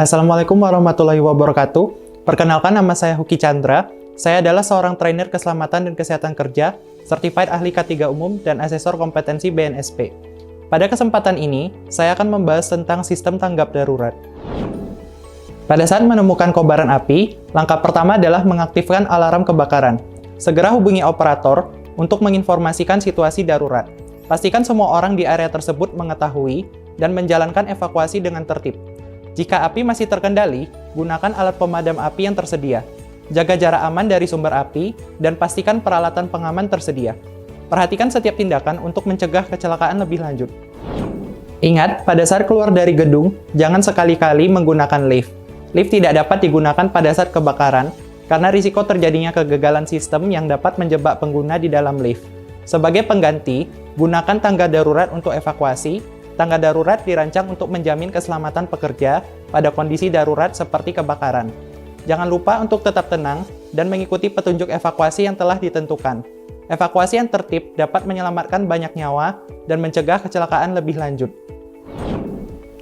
Assalamualaikum warahmatullahi wabarakatuh. Perkenalkan, nama saya Huki Chandra. Saya adalah seorang trainer keselamatan dan kesehatan kerja, Certified Ahli K3 Umum, dan Asesor Kompetensi BNSP. Pada kesempatan ini, saya akan membahas tentang sistem tanggap darurat. Pada saat menemukan kobaran api, langkah pertama adalah mengaktifkan alarm kebakaran. Segera hubungi operator untuk menginformasikan situasi darurat. Pastikan semua orang di area tersebut mengetahui dan menjalankan evakuasi dengan tertib. Jika api masih terkendali, gunakan alat pemadam api yang tersedia. Jaga jarak aman dari sumber api, dan pastikan peralatan pengaman tersedia. Perhatikan setiap tindakan untuk mencegah kecelakaan lebih lanjut. Ingat, pada saat keluar dari gedung, jangan sekali-kali menggunakan lift. Lift tidak dapat digunakan pada saat kebakaran, karena risiko terjadinya kegagalan sistem yang dapat menjebak pengguna di dalam lift. Sebagai pengganti, gunakan tangga darurat untuk evakuasi. Tangga darurat dirancang untuk menjamin keselamatan pekerja pada kondisi darurat seperti kebakaran. Jangan lupa untuk tetap tenang dan mengikuti petunjuk evakuasi yang telah ditentukan. Evakuasi yang tertib dapat menyelamatkan banyak nyawa dan mencegah kecelakaan lebih lanjut.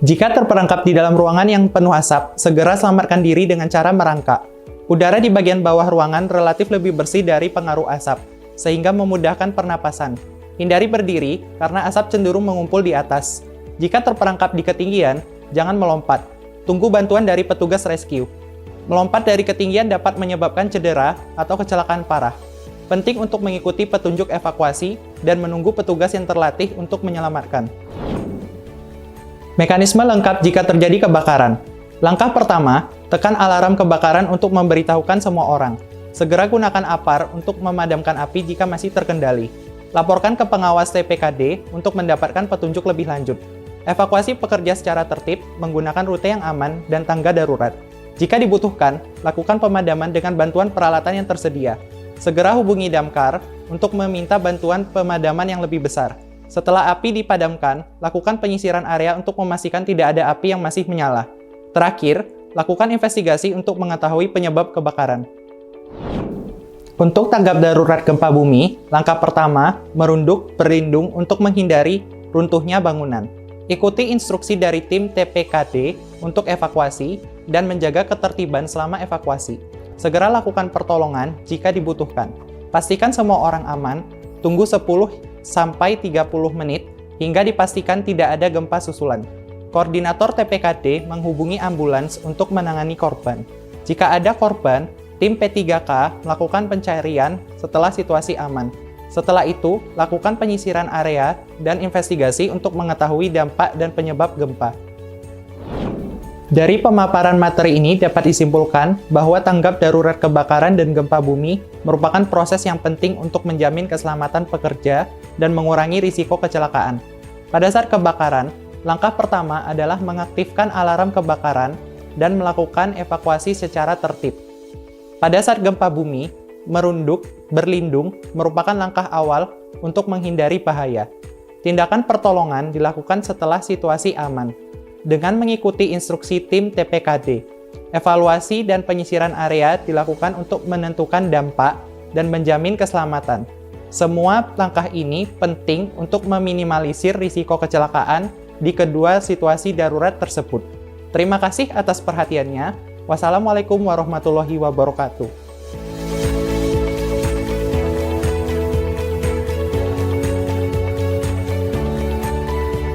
Jika terperangkap di dalam ruangan yang penuh asap, segera selamatkan diri dengan cara merangkak. Udara di bagian bawah ruangan relatif lebih bersih dari pengaruh asap, sehingga memudahkan pernapasan. Hindari berdiri karena asap cenderung mengumpul di atas. Jika terperangkap di ketinggian, jangan melompat. Tunggu bantuan dari petugas rescue. Melompat dari ketinggian dapat menyebabkan cedera atau kecelakaan parah. Penting untuk mengikuti petunjuk evakuasi dan menunggu petugas yang terlatih untuk menyelamatkan. Mekanisme lengkap jika terjadi kebakaran. Langkah pertama, tekan alarm kebakaran untuk memberitahukan semua orang. Segera gunakan APAR untuk memadamkan api jika masih terkendali. Laporkan ke pengawas TPKD untuk mendapatkan petunjuk lebih lanjut. Evakuasi pekerja secara tertib menggunakan rute yang aman dan tangga darurat. Jika dibutuhkan, lakukan pemadaman dengan bantuan peralatan yang tersedia. Segera hubungi damkar untuk meminta bantuan pemadaman yang lebih besar. Setelah api dipadamkan, lakukan penyisiran area untuk memastikan tidak ada api yang masih menyala. Terakhir, lakukan investigasi untuk mengetahui penyebab kebakaran. Untuk tanggap darurat gempa bumi, langkah pertama, merunduk, berlindung untuk menghindari runtuhnya bangunan. Ikuti instruksi dari tim TPKD untuk evakuasi dan menjaga ketertiban selama evakuasi. Segera lakukan pertolongan jika dibutuhkan. Pastikan semua orang aman, tunggu 10-30 menit hingga dipastikan tidak ada gempa susulan. Koordinator TPKD menghubungi ambulans untuk menangani korban. Jika ada korban, tim P3K melakukan pencarian setelah situasi aman. Setelah itu, lakukan penyisiran area dan investigasi untuk mengetahui dampak dan penyebab gempa. Dari pemaparan materi ini dapat disimpulkan bahwa tanggap darurat kebakaran dan gempa bumi merupakan proses yang penting untuk menjamin keselamatan pekerja dan mengurangi risiko kecelakaan. Pada saat kebakaran, langkah pertama adalah mengaktifkan alarm kebakaran dan melakukan evakuasi secara tertib. Pada saat gempa bumi, merunduk, berlindung merupakan langkah awal untuk menghindari bahaya. Tindakan pertolongan dilakukan setelah situasi aman, dengan mengikuti instruksi tim TPKD. Evaluasi dan penyisiran area dilakukan untuk menentukan dampak dan menjamin keselamatan. Semua langkah ini penting untuk meminimalisir risiko kecelakaan di kedua situasi darurat tersebut. Terima kasih atas perhatiannya. Wassalamualaikum warahmatullahi wabarakatuh.